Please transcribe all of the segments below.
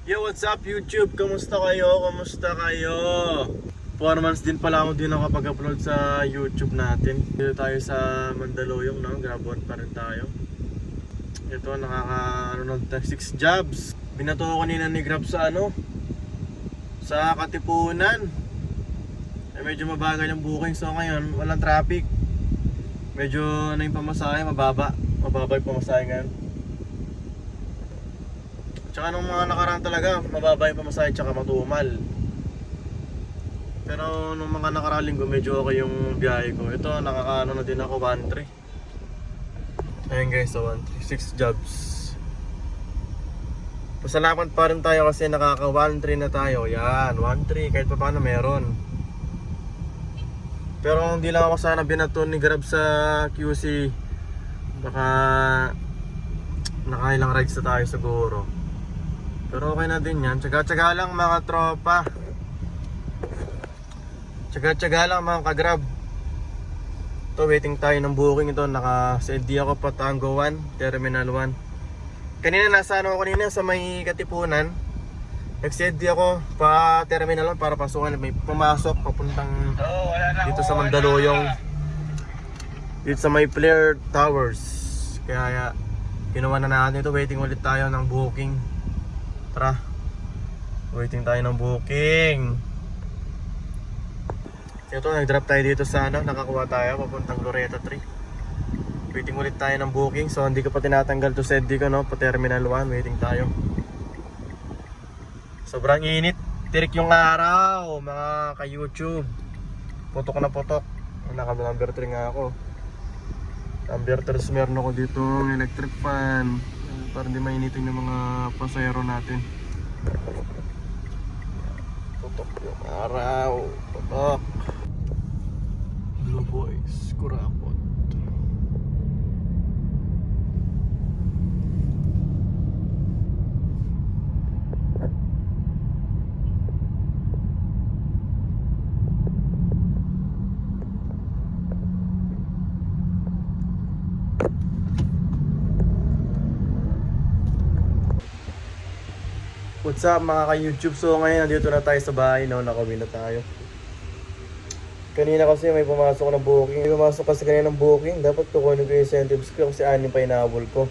Yo, what's up YouTube? Kamusta kayo? 4 months din pala ako din nakapag-upload sa YouTube natin. Dito tayo sa Mandaluyong, no? Grabon pa rin tayo. Ito, nakaka-6 jobs. Binato ko kanina ni Grab sa sa Katipunan. Medyo mabagal yung booking, so ngayon walang traffic. Medyo yung pamasahe, mababa yung pamasahe ngayon. Tsaka nung mga nakaraan talaga, mababa yung pamasahe tsaka matumal. Pero nung mga nakaraan linggo, medyo okay yung biyahe ko. Ito, nakakaano na din ako, 1-3. Ayun guys, so 1-3, 6 jobs. Pasalamat pa rin tayo kasi nakaka 1-3 na tayo. Yan, 1-3, kahit pa paano meron. Pero hindi lang ako sana binato ni Grab sa QC. Baka nakailang rides na tayo siguro. Pero okay na din yan. Tsaga-tsaga lang mga tropa. Tsaga-tsaga lang mga ka-Grab. Ito, waiting tayo ng booking. Ito, naka-CLD ako pa Tango 1, Terminal 1. Kanina nasa kanina sa may Katipunan. Nag-CLD ako pa Terminal 1 para pasukan. May pumasok papuntang dito sa Mandaluyong. Dito sa may Flare Towers. Kaya ginawa na natin ito. Waiting ulit tayo ng booking. Tara, waiting tayo ng booking. Ito, nag-drop tayo dito sa nakakuha tayo papuntang Glorieta 3. Waiting ulit tayo ng booking. So hindi ko pa tinatanggal to CLD ko, pa Terminal 1. Waiting tayo. Sobrang init. Tirik yung araw, mga ka-YouTube. Putok na putok. Naka-number 3 nga ako. Number 3 meron ako dito electric fan para hindi mainitin yung mga pasahero natin. Putok yung araw. Putok. Blue Boys, Kurakot. What's up mga ka-YouTube? So ngayon nandito na tayo sa bahay, nakawin na tayo. Kanina kasi may pumasok na booking. May pumasok kasi kanina ng booking. Dapat kukunin ko yung incentives ko kasi 6 pa inaabol ko.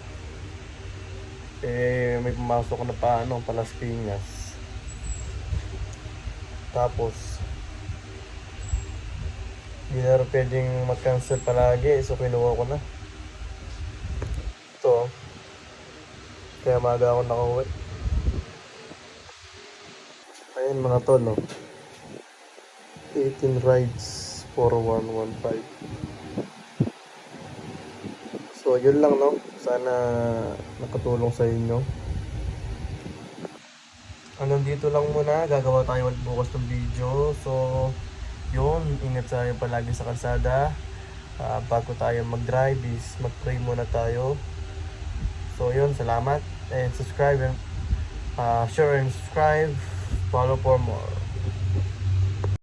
May pumasok na pa Las Piñas. Tapos hindi na pwedeng mag-cancel palagi, so kinuha ko na ito. Kaya maaga ako nakauwi. Ayan mga tol, 18 rides, 4115. So yun lang, sana nakatulong sa inyo. Hanggang dito lang muna, gagawa tayo ulit bukas ng video. So yun, ingat tayo palagi sa kalsada. Bago tayo mag-drive is mag-pray muna tayo. So yun, salamat and subscribe and share and subscribe. Follow for more.